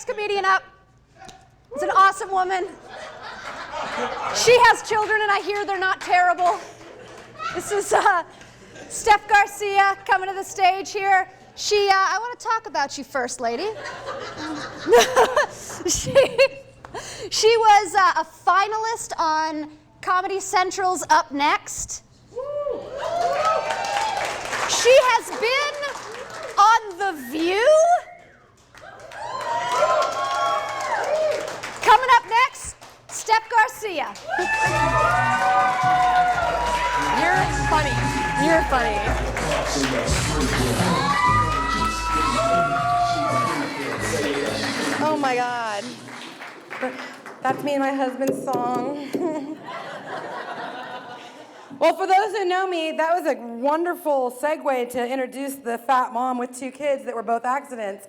next comedian up is an awesome woman. She has children, and I hear they're not terrible. This is Steph Garica coming to the stage here. I want to talk about you first, lady. She was a finalist on Comedy Central's Up Next. She has been on The View. Coming up next, Steph Garica. You're funny. You're funny. Oh my God. That's me and my husband's song. Well, for those who know me, that was a wonderful segue to introduce the fat mom with 2 kids that were both accidents.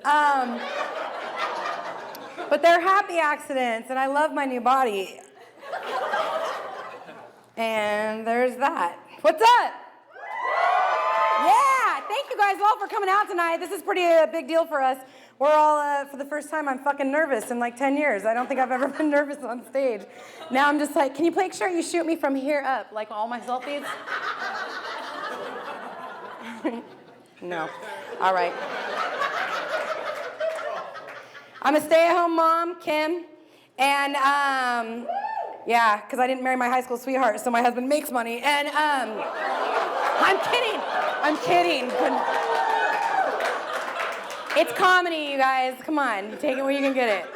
But they're happy accidents, and I love my new body. And there's that. What's up? Yeah, thank you guys all for coming out tonight. This is pretty a big deal for us. We're all, for the first time, I'm fucking nervous in like 10 years. I don't think I've ever been nervous on stage. Now I'm just like, can you make sure you shoot me from here up, like all my selfies? No. All right. I'm a stay-at-home mom, Kim, and yeah, because I didn't marry my high school sweetheart, so my husband makes money, and I'm kidding. It's comedy, you guys. Come on, take it where you can get it.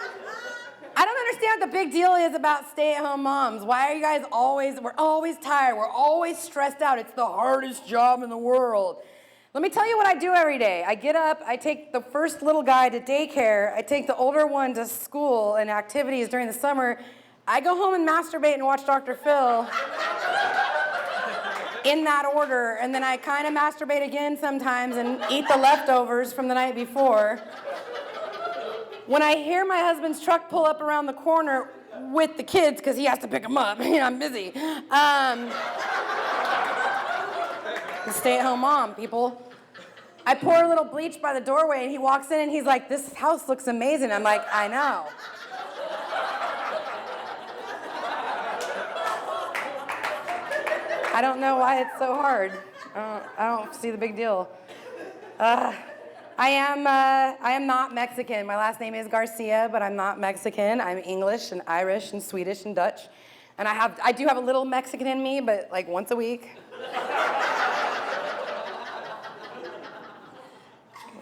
I don't understand what the big deal is about stay-at-home moms. Why are you guys we're always tired, we're always stressed out. It's the hardest job in the world. Let me tell you what I do every day. I get up, I take the first little guy to daycare, I take the older one to school and activities during the summer. I go home and masturbate and watch Dr. Phil in that order, and then I kind of masturbate again sometimes and eat the leftovers from the night before. When I hear my husband's truck pull up around the corner with the kids, because he has to pick them up, I'm busy. Stay-at-home mom, people. I pour a little bleach by the doorway, and he walks in, and he's like, "This house looks amazing." I'm like, "I know." I don't know why it's so hard. I don't see the big deal. I am not Mexican. My last name is Garcia, but I'm not Mexican. I'm English and Irish and Swedish and Dutch. And I do have a little Mexican in me, but like once a week.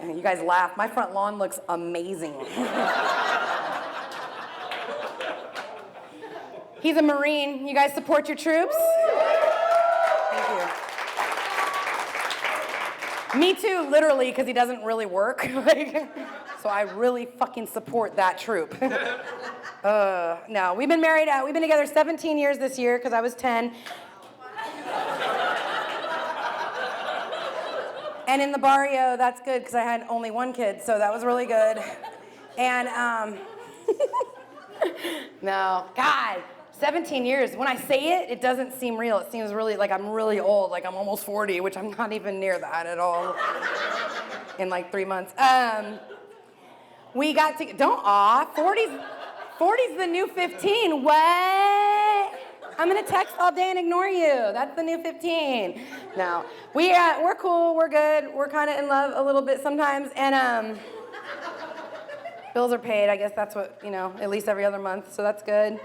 You guys laugh. My front lawn looks amazing. He's a Marine. You guys support your troops? Thank you. Me too, literally, because he doesn't really work. So I really fucking support that troop. No, we've been married, we've been together 17 years this year, because I was 10. And in the barrio, that's good, because I had only 1 kid, so that was really good. And, no, God, 17 years. When I say it, it doesn't seem real. It seems really like I'm really old, like I'm almost 40, which I'm not even near that at all in like 3 months. We got to, 40's the new 15. What? I'm gonna text all day and ignore you. That's the new 15. No, we're cool, we're good. We're kind of in love a little bit sometimes, and bills are paid. I guess that's what, at least every other month, so that's good.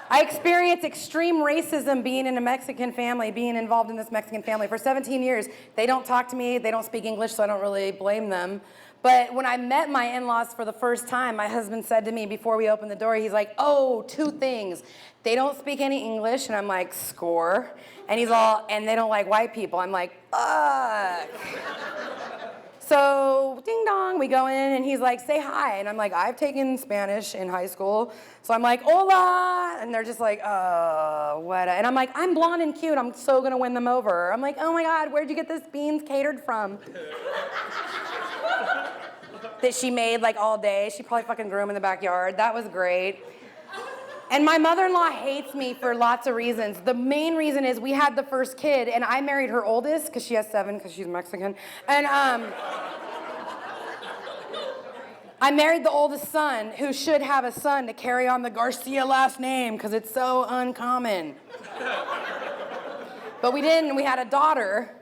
I experienced extreme racism being in a Mexican family, being involved in this Mexican family. For 17 years, they don't talk to me, they don't speak English, so I don't really blame them. But when I met my in-laws for the first time, my husband said to me before we opened the door, he's like, "Oh, 2 things. They don't speak any English," and I'm like, "Score." And he's all, "And they don't like white people." I'm like, "Fuck." So, ding dong, we go in, and he's like, "Say hi." And I'm like, "I've taken Spanish in high school." So I'm like, "Hola." And they're just like, what? And I'm like, "I'm blonde and cute. I'm so gonna win them over." I'm like, "Oh my God, where'd you get this beans catered from?" That she made like all day. She probably fucking grew them in the backyard. That was great. And my mother-in-law hates me for lots of reasons. The main reason is we had the first kid, and I married her oldest, because she has 7, because she's Mexican. And I married the oldest son who should have a son to carry on the Garcia last name because it's so uncommon. But we didn't. We had a daughter.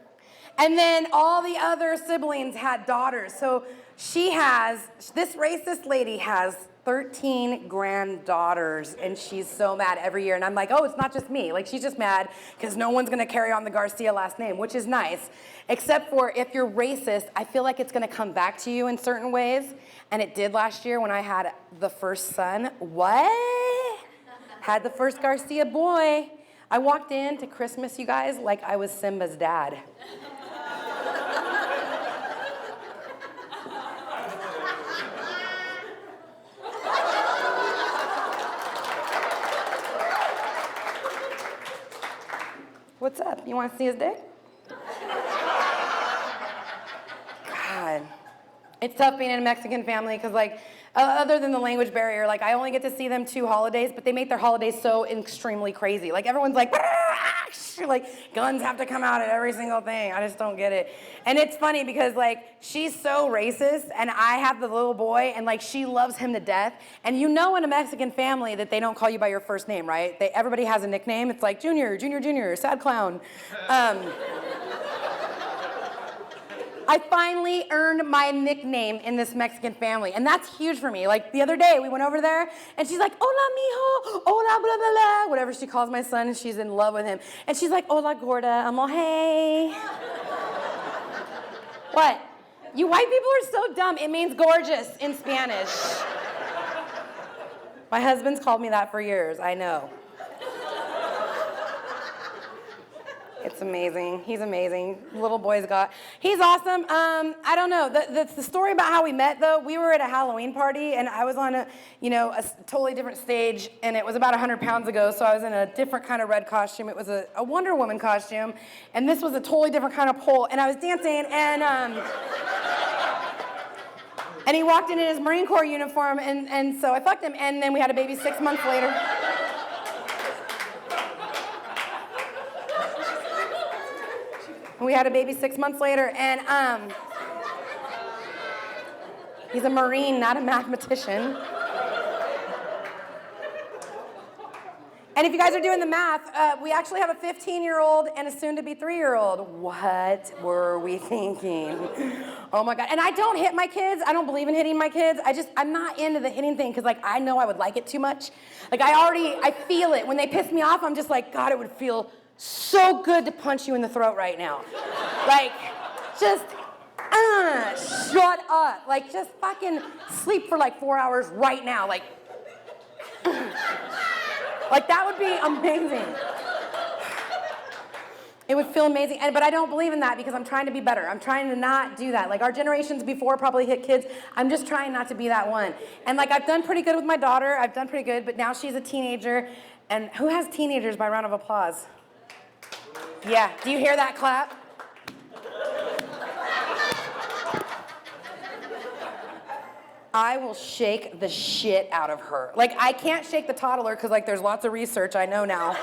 And then all the other siblings had daughters. So this racist lady has 13 granddaughters, and she's so mad every year. And I'm like, oh, it's not just me. Like, she's just mad because no one's gonna carry on the Garcia last name, which is nice. Except for if you're racist, I feel like it's gonna come back to you in certain ways. And it did last year when I had the first son. What? Had the first Garcia boy. I walked into Christmas, you guys, like I was Simba's dad. What's up? You want to see his dick? God. It's tough being in a Mexican family because, like, other than the language barrier, like, I only get to see them 2 holidays, but they make their holidays so extremely crazy. Like, everyone's like, like, guns have to come out at every single thing. I just don't get it. And it's funny because, like, she's so racist, and I have the little boy, and, like, she loves him to death. And you know in a Mexican family that they don't call you by your first name, right? Everybody has a nickname. It's like Junior, Junior, Junior, Sad Clown. I finally earned my nickname in this Mexican family, and that's huge for me. Like, the other day, we went over there, and she's like, hola, mijo, hola, blah, blah, blah, whatever she calls my son, and she's in love with him. And she's like, hola, gorda. I'm all, hey. What? You white people are so dumb. It means gorgeous in Spanish. My husband's called me that for years, I know. It's amazing. He's amazing. Little boy's he's awesome. I don't know. The story about how we met, though, we were at a Halloween party, and I was on a totally different stage, and it was about 100 pounds ago, so I was in a different kind of red costume. It was a Wonder Woman costume, and this was a totally different kind of pole, and I was dancing, and he walked in his Marine Corps uniform, and so I fucked him, and then we had a baby 6 months later. We had a baby 6 months later, and he's a Marine, not a mathematician. And if you guys are doing the math, we actually have a 15-year-old and a soon-to-be 3-year-old. What were we thinking? Oh my God. And I don't hit my kids. I don't believe in hitting my kids. I'm not into the hitting thing because, like, I know I would like it too much. Like, I feel it. When they piss me off, I'm just like, God, it would feel so good to punch you in the throat right now. Like, just, shut up. Like, just fucking sleep for like 4 hours right now. Like, like that would be amazing. It would feel amazing. But I don't believe in that because I'm trying to be better. I'm trying to not do that. Like, our generations before probably hit kids. I'm just trying not to be that one. And, like, I've done pretty good with my daughter. I've done pretty good, but now she's a teenager. And who has teenagers by round of applause? Yeah, do you hear that clap? I will shake the shit out of her. Like, I can't shake the toddler because, like, there's lots of research I know now.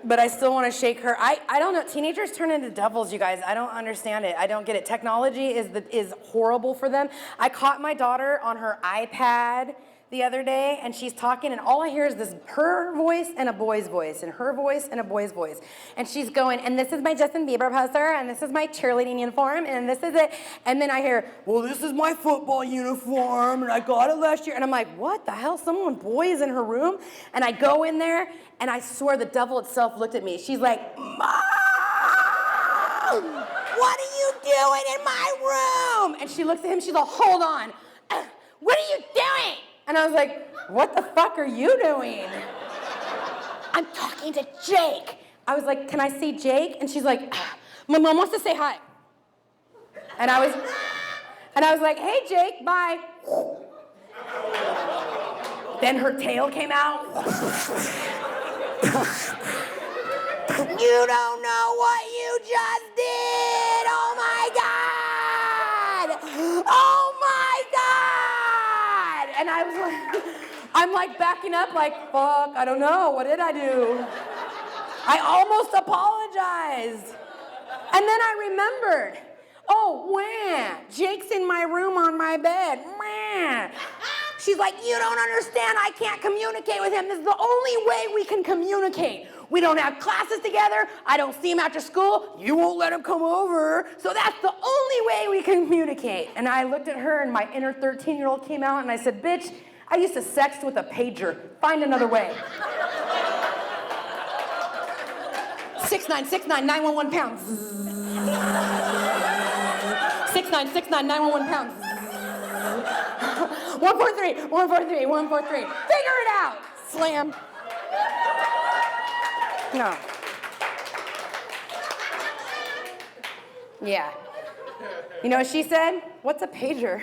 But I still want to shake her. I don't know. Teenagers turn into devils, you guys. I don't understand it. I don't get it. Technology is horrible for them. I caught my daughter on her iPad the other day, and she's talking, and all I hear is her voice and a boy's voice, and her voice and a boy's voice. And she's going, and this is my Justin Bieber poster, and this is my cheerleading uniform, and this is it. And then I hear, well, this is my football uniform, and I got it last year. And I'm like, what the hell? Someone boys in her room? And I go in there, and I swear the devil itself looked at me. She's like, Mom! What are you doing in my room? And she looks at him, she's like, hold on. What are you doing? And I was like, what the fuck are you doing? I'm talking to Jake. I was like, can I see Jake? And she's like, my mom wants to say hi. And I was like, hey, Jake, bye. Then her tail came out. You don't know what you just did. Oh my God. Oh my God. And I was like, I'm like backing up like, fuck, I don't know. What did I do? I almost apologized. And then I remembered, Oh, wah, Jake's in my room on my bed. Wah. She's like, you don't understand. I can't communicate with him. This is the only way we can communicate. We don't have classes together. I don't see him after school. You won't let him come over. So that's the only way we can communicate. And I looked at her, and my inner 13-year-old came out, and I said, bitch, I used to sext with a pager. Find another way. 6969 911 pounds. 6969 911 pounds. 143 143 143. Figure it out. Slam. No. Yeah. You know what she said? What's a pager?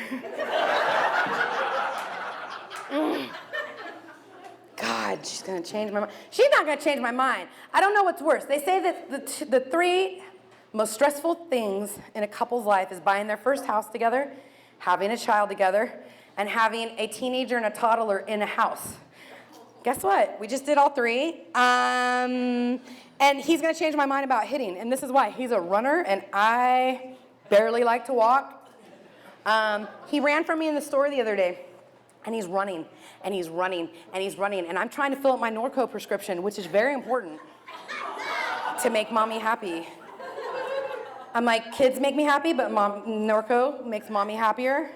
God, she's gonna change my mind. She's not gonna change my mind. I don't know what's worse. They say that the three most stressful things in a couple's life is buying their first house together, having a child together, and having a teenager and a toddler in a house. Guess what? We just did all three. And he's gonna change my mind about hitting, and this is why. He's a runner, and I barely like to walk. He ran from me in the store the other day, and he's running, and he's running, and he's running, and I'm trying to fill up my Norco prescription, which is very important to make mommy happy. I'm like, kids make me happy, but Norco makes mommy happier.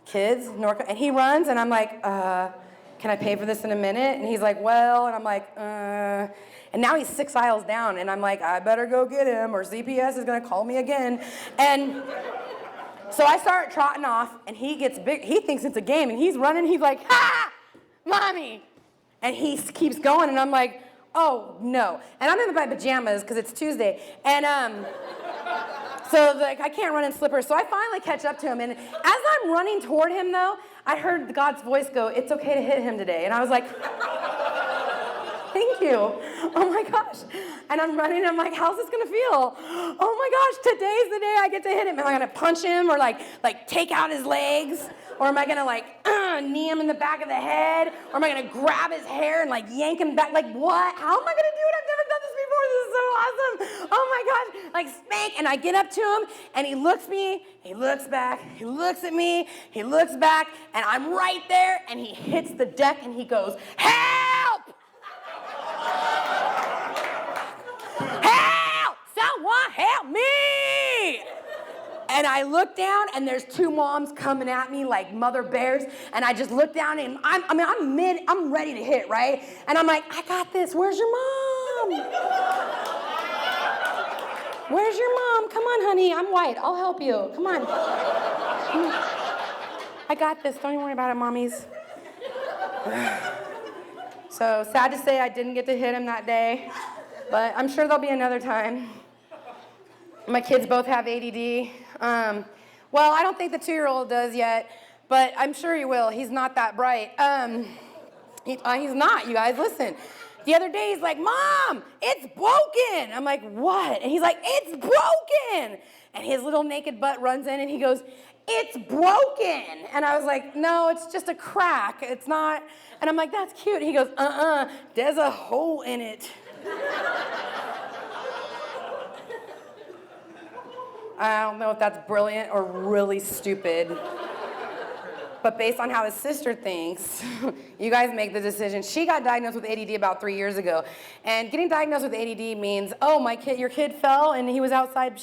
Kids, Norco, and he runs, and I'm like, can I pay for this in a minute? And he's like, well, and I'm like, and now he's 6 aisles down, and I'm like, I better go get him, or CPS is gonna call me again. And so I start trotting off, and he gets big. He thinks it's a game, and he's running. He's like, ha, mommy. And he keeps going, and I'm like, oh, no. And I'm in my pajamas, because it's Tuesday. And so like I can't run in slippers. So I finally catch up to him, and as I'm running toward him, though, I heard God's voice go, it's okay to hit him today. And I was like, thank you. Oh my gosh. And I'm running, I'm like, how's this gonna feel? Oh my gosh, today's the day I get to hit him. Am I gonna punch him or like take out his legs? Or am I gonna knee him in the back of the head? Or am I gonna grab his hair and yank him back? Like what? How am I gonna do it? I've never done this before. This is so awesome. Oh my gosh, spank. And I get up to him and he looks me, he looks back, he looks at me, he looks back, and I'm right there and he hits the deck and he goes, help! Help! Someone help me! And I look down, and there's two moms coming at me like mother bears, and I just look down, and I'm ready to hit, right? And I'm like, I got this. Where's your mom? Where's your mom? Come on, honey. I'm white. I'll help you. Come on. I got this. Don't even worry about it, mommies. So sad to say I didn't get to hit him that day, but I'm sure there'll be another time. My kids both have ADD. Well, I don't think the 2-year-old does yet, but I'm sure he will. He's not that bright. He's not, you guys. Listen. The other day, he's like, Mom, it's broken. I'm like, what? And he's like, it's broken. And his little naked butt runs in, and he goes, it's broken. And I was like, no, it's just a crack. It's not. And I'm like, that's cute. He goes, there's a hole in it. I don't know if that's brilliant or really stupid. But based on how his sister thinks, you guys make the decision. She got diagnosed with ADD about 3 years ago. And getting diagnosed with ADD means, oh, your kid fell and she was outside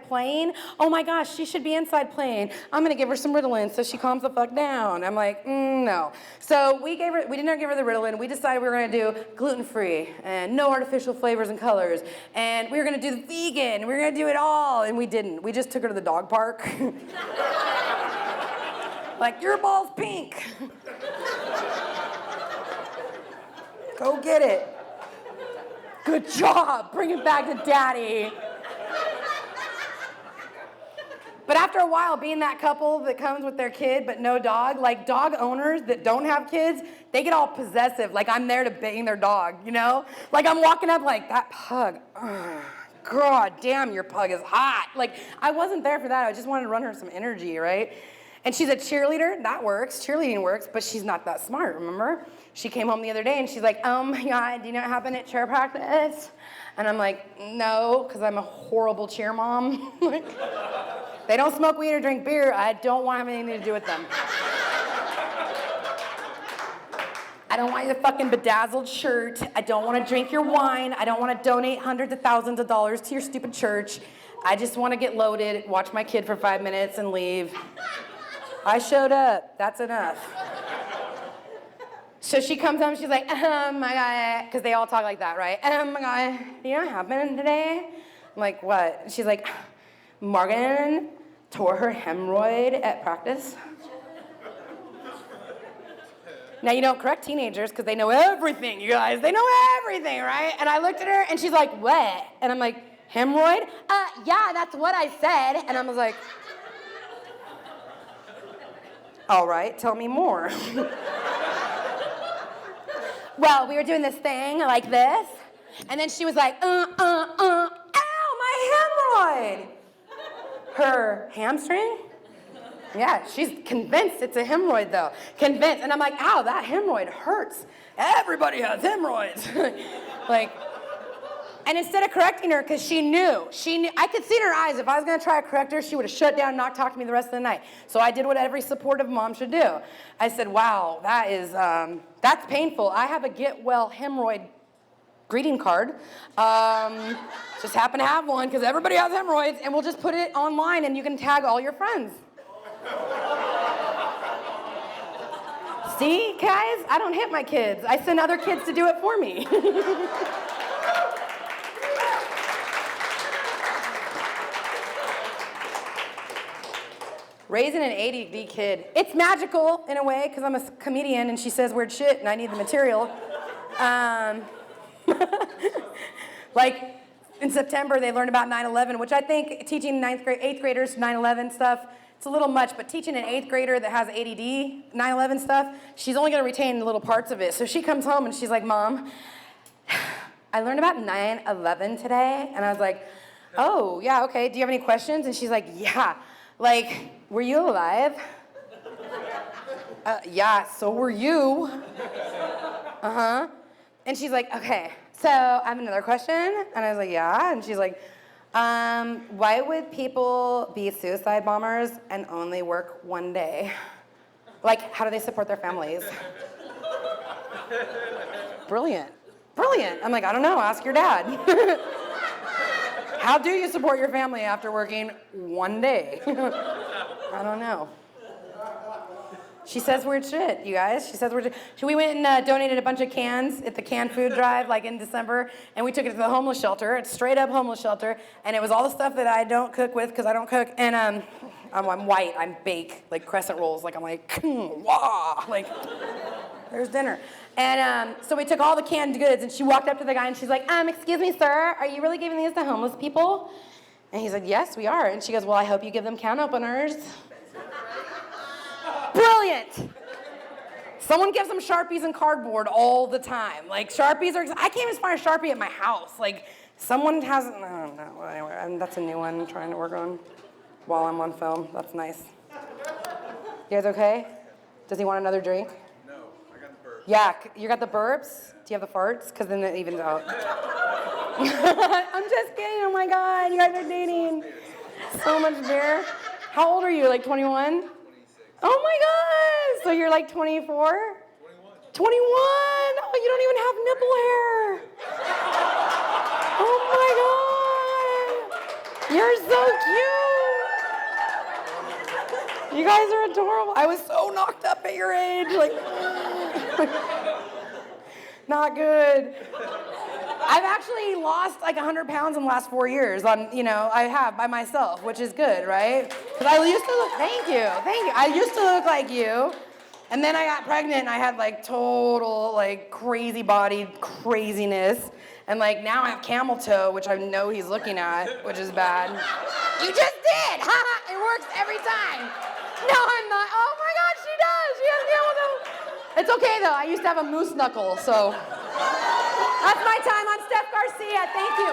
playing. Oh my gosh, she should be inside playing. I'm gonna give her some Ritalin so she calms the fuck down. I'm like, no. So we did not give her the Ritalin. We decided we were gonna do gluten-free and no artificial flavors and colors. And we were gonna do the vegan. We were gonna do it all. And we didn't. We just took her to the dog park. Like, your ball's pink. Go get it. Good job. Bring it back to daddy. But after a while, being that couple that comes with their kid but no dog, like dog owners that don't have kids, they get all possessive. Like I'm there to bang their dog, you know? Like I'm walking up like, that pug, God damn, your pug is hot. Like I wasn't there for that. I just wanted to run her some energy, right? And she's a cheerleader, that works, cheerleading works, but she's not that smart, remember? She came home the other day and she's like, oh my God, do you know what happened at cheer practice? And I'm like, no, because I'm a horrible cheer mom. They don't smoke weed or drink beer. I don't want to have anything to do with them. I don't want your fucking bedazzled shirt. I don't want to drink your wine. I don't want to donate hundreds of thousands of dollars to your stupid church. I just want to get loaded, watch my kid for 5 minutes, and leave. I showed up. That's enough. So she comes home, she's like, oh my God, because they all talk like that, right? Oh my God, you know what happened today? I'm like, what? She's like, Morgan tore her hemorrhoid at practice. Now, you don't correct teenagers because they know everything, you guys. They know everything, right? And I looked at her and she's like, what? And I'm like, hemorrhoid? Yeah, that's what I said. And I was like, all right, tell me more. Well, we were doing this thing like this. And then she was like, ow, my hemorrhoid. Her hamstring? Yeah, she's convinced it's a hemorrhoid though. Convinced. And I'm like, ow, that hemorrhoid hurts. Everybody has hemorrhoids. Like, and instead of correcting her, because she knew, I could see in her eyes, if I was gonna try to correct her, she would have shut down and not talked to me the rest of the night. So I did what every supportive mom should do. I said, wow, that is, that's painful. I have a get well hemorrhoid greeting card. Just happen to have one because everybody has hemorrhoids, and we'll just put it online and you can tag all your friends. See, guys, I don't hit my kids. I send other kids to do it for me. Raising an ADD kid, it's magical in a way because I'm a comedian and she says weird shit and I need the material. Like in September, they learned about 9/11, which I think teaching 8th graders 9/11 stuff, it's a little much, but teaching an 8th grader that has ADD 9/11 stuff, she's only gonna retain the little parts of it. So she comes home and she's like, Mom, I learned about 9/11 today. And I was like, oh, yeah, okay, do you have any questions? And she's like, yeah, like, were you alive? Yeah, so were you. Uh-huh. And she's like, okay, so I have another question. And I was like, yeah. And she's like, why would people be suicide bombers and only work one day? Like, how do they support their families? Brilliant. Brilliant. I'm like, I don't know, ask your dad. How do you support your family after working one day? I don't know. She says weird shit, you guys. She says weird shit. So we went and donated a bunch of cans at the canned food drive, like in December, and we took it to the homeless shelter. It's straight up homeless shelter, and it was all the stuff that I don't cook with because I don't cook. And I'm white. I'm bake like crescent rolls. Like I'm like, wah, like there's dinner. And so we took all the canned goods, and she walked up to the guy, and she's like, excuse me, sir, are you really giving these to homeless people? And he's like, yes, we are. And she goes, well, I hope you give them can openers. Brilliant. Someone gives them Sharpies and cardboard all the time. Like, Sharpies are, I can't even find a Sharpie at my house. Like, someone has, I don't know, anyway, that's a new one I'm trying to work on while I'm on film. That's nice. You guys okay? Does he want another drink? No, I got the burps. Yeah, you got the burps? Do you have the farts? Because then it evens out. I'm just kidding, oh my God, you guys are dating. So much beer. How old are you, like 21? 26. Oh my God, so you're like 24? 21. 21? Oh, you don't even have nipple hair. Oh my God, you're so cute. You guys are adorable. I was so knocked up at your age, like, not good. I've actually lost like 100 pounds in the last 4 years I have by myself, which is good, right? Because I used to look, thank you. I used to look like you. And then I got pregnant and I had like total like crazy body craziness. And like now I have camel toe, which I know he's looking at, which is bad. You just did, haha, it works every time. No, I'm not, oh my God, she does, she has camel toe. It's okay though, I used to have a moose knuckle, so. That's my time on Steph Garica. Thank you.